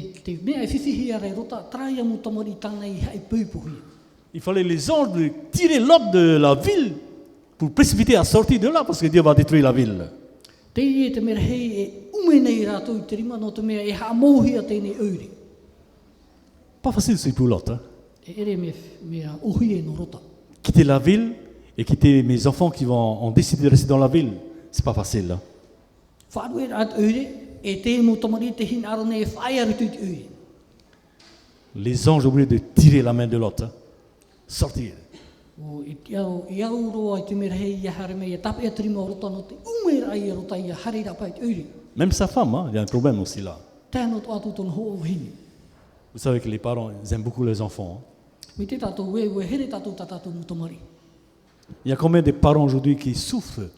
mea e whiwhi hi re rota traia mo tamari tana i hai puipuhi. Il fallait les anges tirer Lot de la ville pour précipiter à sortir de là parce que Dieu va détruire la ville. Te e te mera hei e ume nei rato i te rima no te mea e ha mauhi a tēnei uri. Pas facile c'est pour Lot. Hein? E ere mea uhi e no rota. Quitter la ville et quitter mes enfants qui ont décidé de rester dans la ville, c'est pas facile. Hein? Wharu e rat uri e te mo tamari te hin arone e whai arutu i te uri. Les anges ont oublié de tirer la main de Lot. Hein? Sortir. O i au roa i te mera hei i hare mea tape a trima o rota no te umera ai a rota i a hare rapa i te uri. Même sa femme, hein? Il y a un problème aussi là. Tēnā to atu tono ho o hini. Vous savez que les parents ils aiment beaucoup les enfants. Hein? Mi te tatou e here tatou tatatou mutamari. Il y a combien de parents aujourd'hui qui souffrent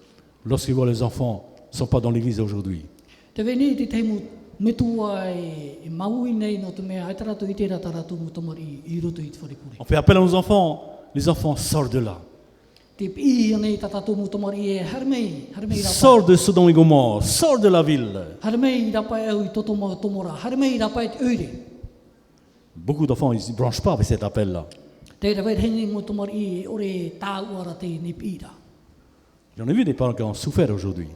lorsqu'ils voient les enfants ne sont pas dans l'église aujourd'hui? Te vene te teimu metua e maui nei no te mea ai taratu i te rataratu mutamari i roto i te wharipuri. On fait appel à nos enfants, les enfants sortent de là. Te pi nei tatatou mutamari e harmei rapa. Sors de Sodome et Gomorre, sors de la ville. Harmei rapa e au i toto ma tomora, harmei rapa i te ure. Beaucoup d'enfants ils ne branchent pas avec cet appel-là. Te rawet hene mutamari e ore tāuara te ne pira. J'en ai vu des parents qui ont souffert aujourd'hui.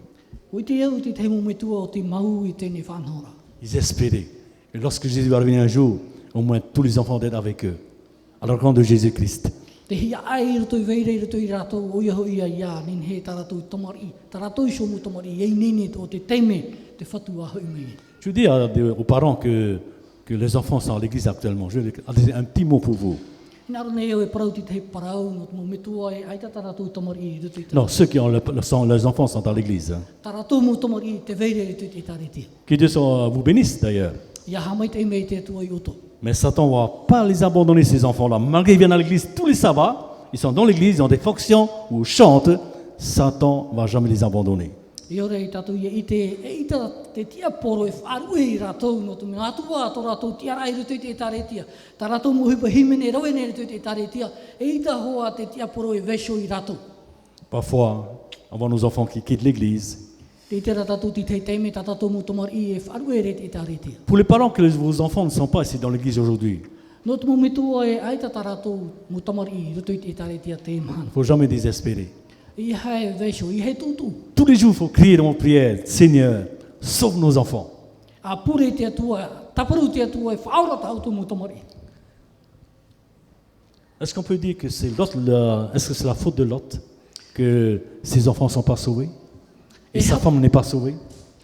O te au te teimu metua o te mau i tēnei whanhora. Ils espéraient. Et lorsque Jésus va revenir un jour, au moins tous les enfants d'être avec eux. À la rencontre de Jésus-Christ. Te hia ai roto i veire roto i rato o iho ia ia nin he taratou tamari. Taratou i somu tamari ei nene o te teime te whatu a haumei. Je dis aux parents que les enfants sont à l'église actuellement. Je dis un petit mot pour vous. Non, ceux qui ont les enfants sont à l'église. Hein. Que Dieu vous bénisse d'ailleurs. Mais Satan ne va pas les abandonner, ces enfants-là. Malgré qu'ils viennent à l'église tous les sabbats, ils sont dans l'église, ils ont des fonctions où ils chantent. Satan ne va jamais les abandonner. I ore i tatu i te tia poro e wharu e ratou no tu mea atua ato ratou tia rai rutu i te tare tia. Ta ratou muhipa himene rawe ne rutu i te tare tia. E ita hoa te tia poro e vesho i ratou. Parfois, avant nos enfants qui quittent l'église. Te tera tatou ti te teime ta tatou mutomar i e wharu e re te tare tia. Pour les parents que vos enfants ne sont pas ici dans l'église aujourd'hui. No tu mumitua e aita ta ratou mutomar i rutu i te tare tia te Il mahana. ne faut jamais désespérer. I hae vesho, i he tutu. Tous les jours, il faut crier dans nos prières, Seigneur, sauve nos enfants. A pure te atua, taparu te atua e whaura tautu mutomar i. Est-ce qu'on peut dire que c'est Lot, est-ce que c'est la faute de Lot que ses enfants ne sont pas sauvés et sa femme n'est pas sauvée?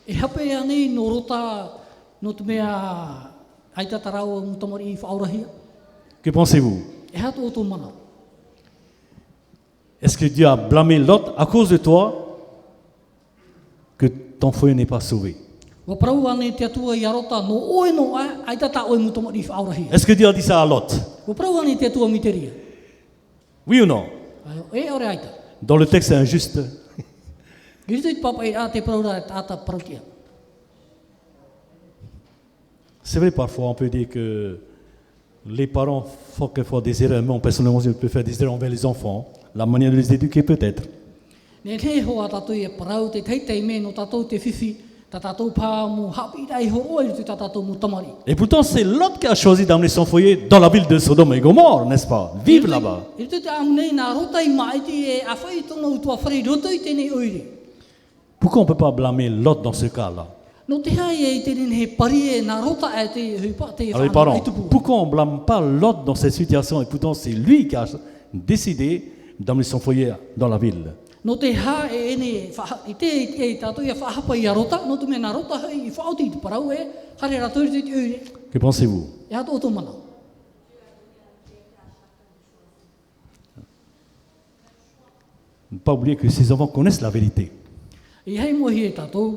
E hape anei no rota no te mea aita tarau mutomar i whaurahia. Que pensez-vous? E hatu o tō mana. Est-ce que Dieu a blâmé Lot à cause de toi que ton foyer n'est pas sauvé? Wa parau ane te atua i arota no oe no aita ta oe mutomar i whaurahia. Est-ce que Dieu a dit ça à Lot? Wa parau ane te atua miteria. Oui ou non? E ore aita. Dans le texte, c'est injuste. Giritui papa i a te parau ra ata parautia. C'est vrai, parfois, on peut dire que les parents font quelquefois des erreurs, mais personnellement, je peux faire des erreurs envers les enfants. La manière de les éduquer, peut-être. Ne te hoa tatou e parau te teitei me no tatou te whiwhi, ta tatou pā mu hapi rai ho oi tu ta tatou mu tamari. Et pourtant, c'est Lot qui a choisi d'amener son foyer dans la ville de Sodome et Gomorre, n'est-ce pas? Vivre là-bas. I te amunei nā rota i maiti e a whai tono utua whare roto i tēnei oire. Pourquoi on ne peut pas blâmer Lot dans ce cas-là? No te hai e te rin he pari e nā rota e te hupa te Alors les parents, pourquoi on ne blâme pas l'autre dans cette situation et pourtant c'est lui qui a décidé d'amener son foyer dans la ville? No te ha e ene i te e tātou ia whahapa i a rota, no te mena rota hei i whaoti te parau e, hare ratou te te ure, Que pensez-vous? e hato o tō mana. Ne pas oublier que ces enfants connaissent la vérité. I hei mohi e tātou,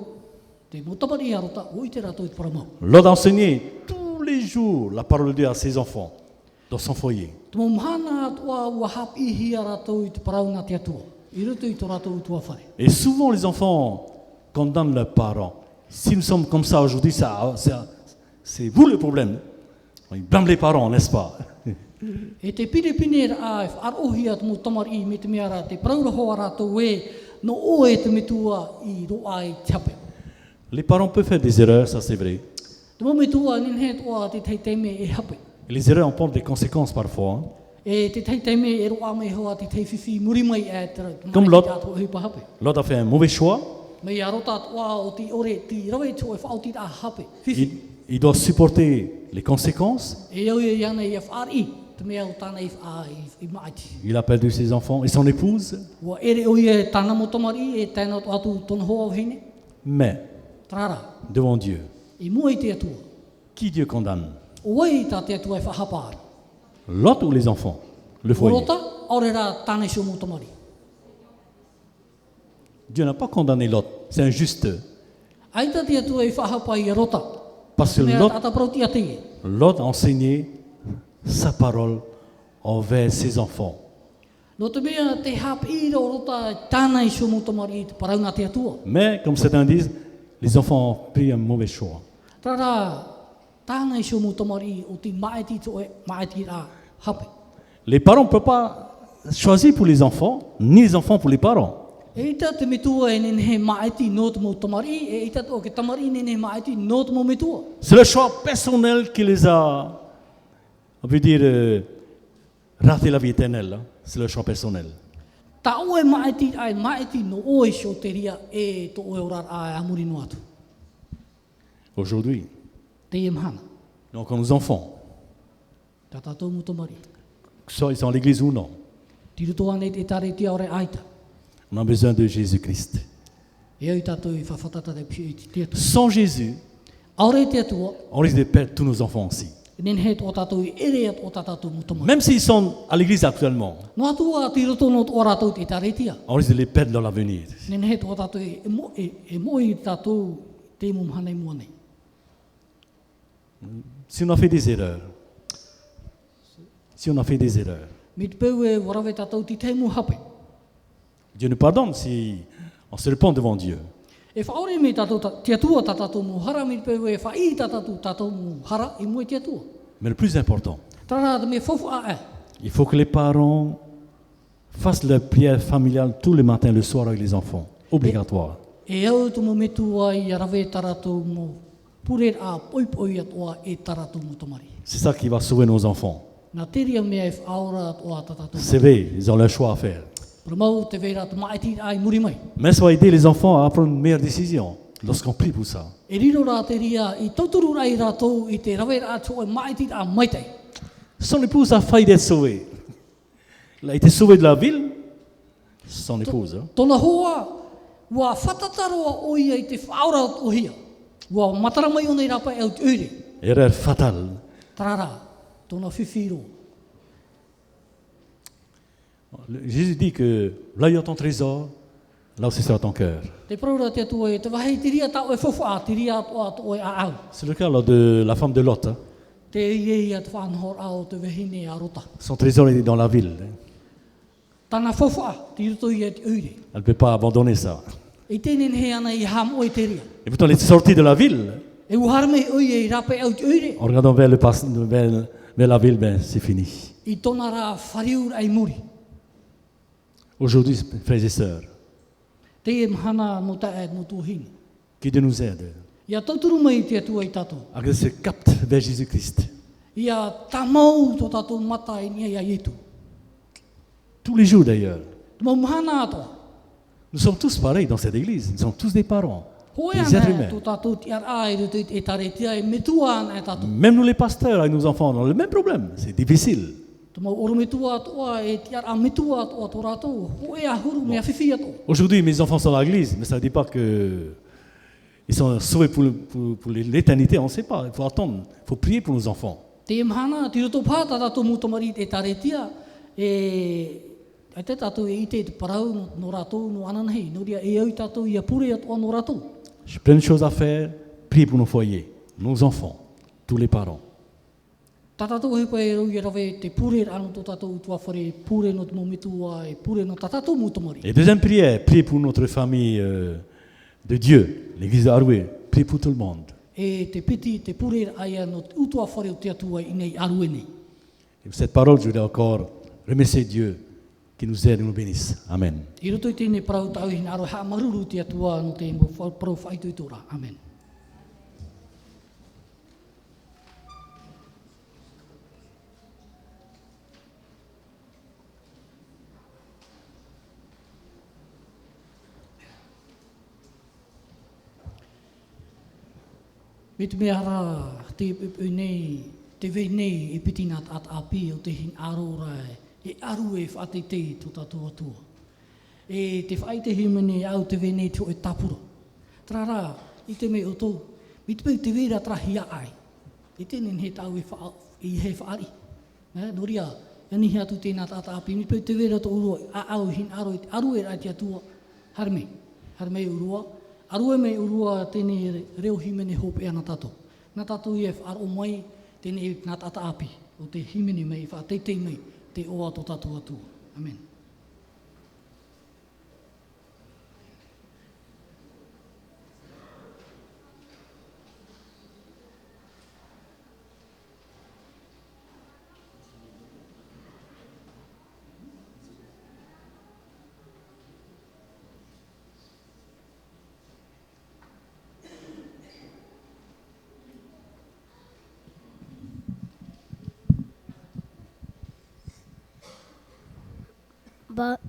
te motapari i a rota, o i te ratou i te paramau. L'autre a enseigné tous les jours la parole de Dieu à ses enfants dans son foyer. Te mo mhana atua ua hap i hi a ratou i te parau ngā te atua, i roto i tō ratou utua whare. Et souvent les enfants condamnent leurs parents. Si nous sommes comme ça aujourd'hui, c'est vous le problème. Ils blâment les parents, n'est-ce pas? E te pine a e whaarohi atu mo tamari i me te mea rā, te praura hoa rātou e, no o e te metua i roa i te hape. Les parents peuvent faire des erreurs, ça c'est vrai. Te mo metua nin he toa te teiteme e hape. Et les erreurs emportent des conséquences parfois. Hein. E te teiteme e roa me hoa te teiwhiwhi muri mai e te Comme l'autre hape. A fait un mauvais choix. Me a rota toa o ti ore ti rawe tō e whaoti a hape. Il doit supporter les conséquences. E au e iana i a whaari, te mea o tāna i maiti. Il a perdu ses enfants et son épouse. Wa ere o e tāna mo tamari e tēnā atu tona hoa o hene. Mais, Trara, devant Dieu, i mua i te atua. qui Dieu condamne? O e tā te atua e whahapa. L'autre ou les enfants? Le foyer. Rota, ore rā tāna i mo tamari. Dieu n'a pas condamné l'autre. C'est injuste. Aita te atua i whahapa i a rota. Parce que Mea tata proti a te e. l'autre a enseigné sa parole envers ses enfants. No te mea te hap i ro rota tāna i mo tamari i te paraunga te atua. Mais, comme certains disent, les enfants ont pris un mauvais choix. Tara, tāna i mo tamari o te maiti to e maiti a hape. Les parents ne peuvent pas choisir pour les enfants, ni les enfants pour les parents. E ita te metua e nene he maiti no te mo tamari, e ita o ke tamari nene he maiti no te mo metua. C'est le choix personnel qui les a, on peut dire, raté la vie éternelle. Hein. C'est le choix personnel. Ta o e maiti no o e sho te ria e to o e orar a amuri no atu. Aujourd'hui, Te e mhana, donc nos enfants, ta tātou mo tamari. que soit ils sont à l'église ou non, Tiruto ane te tare tia ore aita. on a besoin de Jésus-Christ. E au tātou i whawhatata te pio i te atua. Sans Jésus, Aore te atua, on risque de perdre tous nos enfants aussi. nen he tō tātou i ere at o tātou mo tamari. Même s'ils sont à l'église actuellement, No atua tiruto no tō rātou te tare tia. on risque de les perdre dans l'avenir. Nen he tō tātou e mo i tātou te mo mhana i mua nei. Si on a fait des erreurs, Me te peu e warawe tātou ti te mo hape. Dieu nous pardonne si on se répand devant Dieu. E whaore me tātou te atua tā tātou mo hara, me te peu e whai tātou mo hara i mua te atua. Mais le plus important, Tara me fofu a e. il faut que les parents fassent leur prière familiale tous les matins, le soir avec les enfants. Obligatoire. E au tu mo metua i a rawe tātou mo pure a poipoi atua e tātou mo tamari. C'est ça qui va sauver nos enfants. Nā teria mea e whaora atua tātou. C'est vrai, ils ont leur choix à faire. Pramau te vera te maiti ai muri mai. Mais ça va aider les enfants à prendre une meilleure décision lorsqu'on prie pour ça. E riro rā te ria i tauturu rai rātou i te rawe rātou e maiti a maitei. Son épouse a failli être sauvée. Il a été sauvé de la ville, son épouse. Hein. Tona hoa, ua whatataroa o ia i te whaora o hia. Ua matara mai o nei rapa e au te ure. Erreur fatale. Tarara, tona whiwhiro. Jésus dit que là il y a ton trésor, là aussi sera ton cœur. Te praura te atua e te wahei te ria tau e whawha, te ria atua to e a au. C'est le cas là, de la femme de Lot. Hein. Te iei a te whanhor au te wehine a rota. Son trésor est dans la ville. Hein. Tana whawha, te ruto i e te ure. Elle ne peut pas abandonner ça. E tenen he ana i ham o e te ria. Et pourtant elle est sortie de la ville. E uharme oi e rapa e au te ure. En regardant vers la ville, ben, c'est fini. I tona rā whariur ai muri. Aujourd'hui, frères et sœurs, Te e mhana mo ta e mo tuhini. que Dieu nous aide Ia tauturu mai te atua i tātou. à que se capte vers Jésus-Christ. Ia tamau tō tātou mata i nia ia ietu. Tous les jours d'ailleurs. Mo mhana atoa. Nous sommes tous pareils dans cette église. Nous sommes tous des parents. Les êtres humains. Même nous les pasteurs avec nos enfants, on a le même problème. C'est difficile. Aujourd'hui, mes enfants sont à l'église, mais ça ne dit pas qu'ils sont sauvés pour l'éternité. On ne sait pas. Il faut attendre. Il faut prier pour nos enfants. J'ai plein de choses à faire. Priez pour nos foyers, nos enfants, tous les parents. Et deuxième prière, priez pour notre famille de Dieu, l'église d'Aroué. Priez pour tout le monde. Et cette parole, je voudrais encore remercier Dieu qui nous aide et nous bénisse. Amen. Amen. Mit mehara te nei te venei e pitina at api o te hin arora e aru e whate te to tatua tua. E te whai te himene au te venei to e tapura. Trara, i te me o tō, mit pau te vera trahia ai. E tenen he tau i he whaari. Noria, ani hea tu tēnā tata api, mit pau te vera to urua, a au hin aru e rai te atua, harme urua. Arue me urua tēne reo himene hope ana tato. Nā tato i e whaaro mai tēne nā tata api o te himene mei, whateitei mei, te oa to tato atua. Amen. But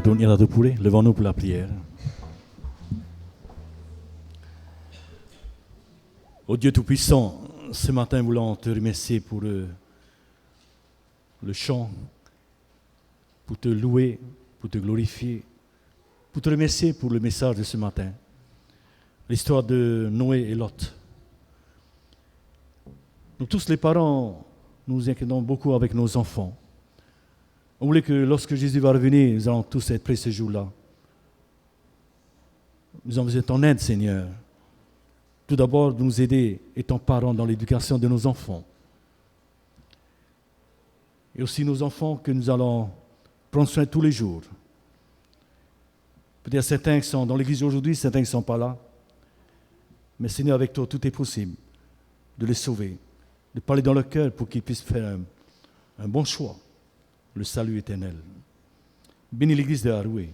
Levons-nous pour la prière. Ô Dieu Tout-Puissant, ce matin, nous voulons te remercier pour le chant, pour te louer, pour te glorifier, pour te remercier pour le message de ce matin, l'histoire de Noé et Lot. Nous tous les parents, nous inquiétons beaucoup avec nos enfants. On voulait que lorsque Jésus va revenir, nous allons tous être prêts ce jour-là. Nous avons besoin de ton aide, Seigneur. Tout d'abord, de nous aider, étant parents, dans l'éducation de nos enfants. Et aussi nos enfants que nous allons prendre soin tous les jours. Peut-être certains qui sont dans l'église aujourd'hui, certains qui ne sont pas là. Mais Seigneur, avec toi, tout est possible de les sauver, de parler dans leur cœur pour qu'ils puissent faire un bon choix, le salut éternel. Bénis l'église de Haroué.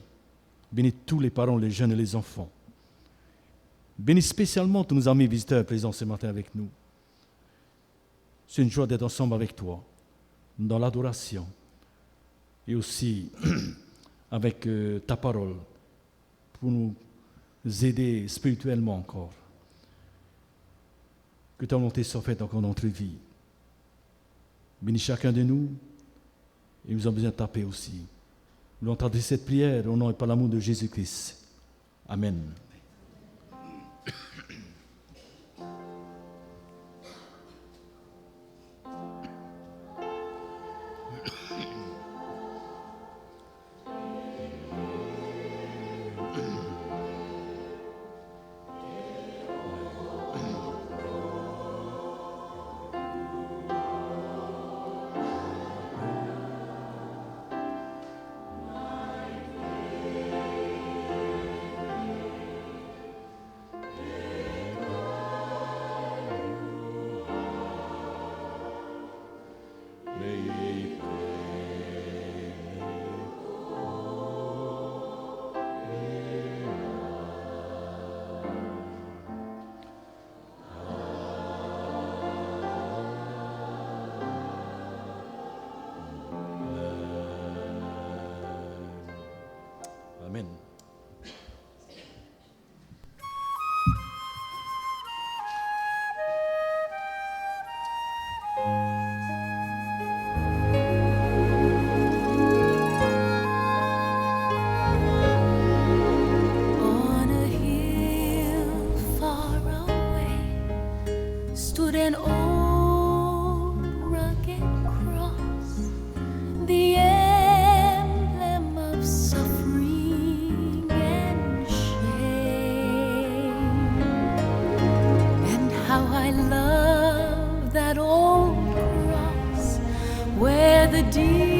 Bénis tous les parents, les jeunes et les enfants. Bénis spécialement tous nos amis visiteurs présents ce matin avec nous. C'est une joie d'être ensemble avec toi, dans l'adoration et aussi avec ta parole pour nous aider spirituellement encore. Que ta volonté soit faite encore dans notre vie. Bénis chacun de nous et nous avons besoin de ta paix aussi. Nous entendons cette prière au nom et par l'amour de Jésus-Christ. Amen. Amen. On a hill far away stood an old rugged cross, the emblem of suffering and shame. And how I love that old cross where the deep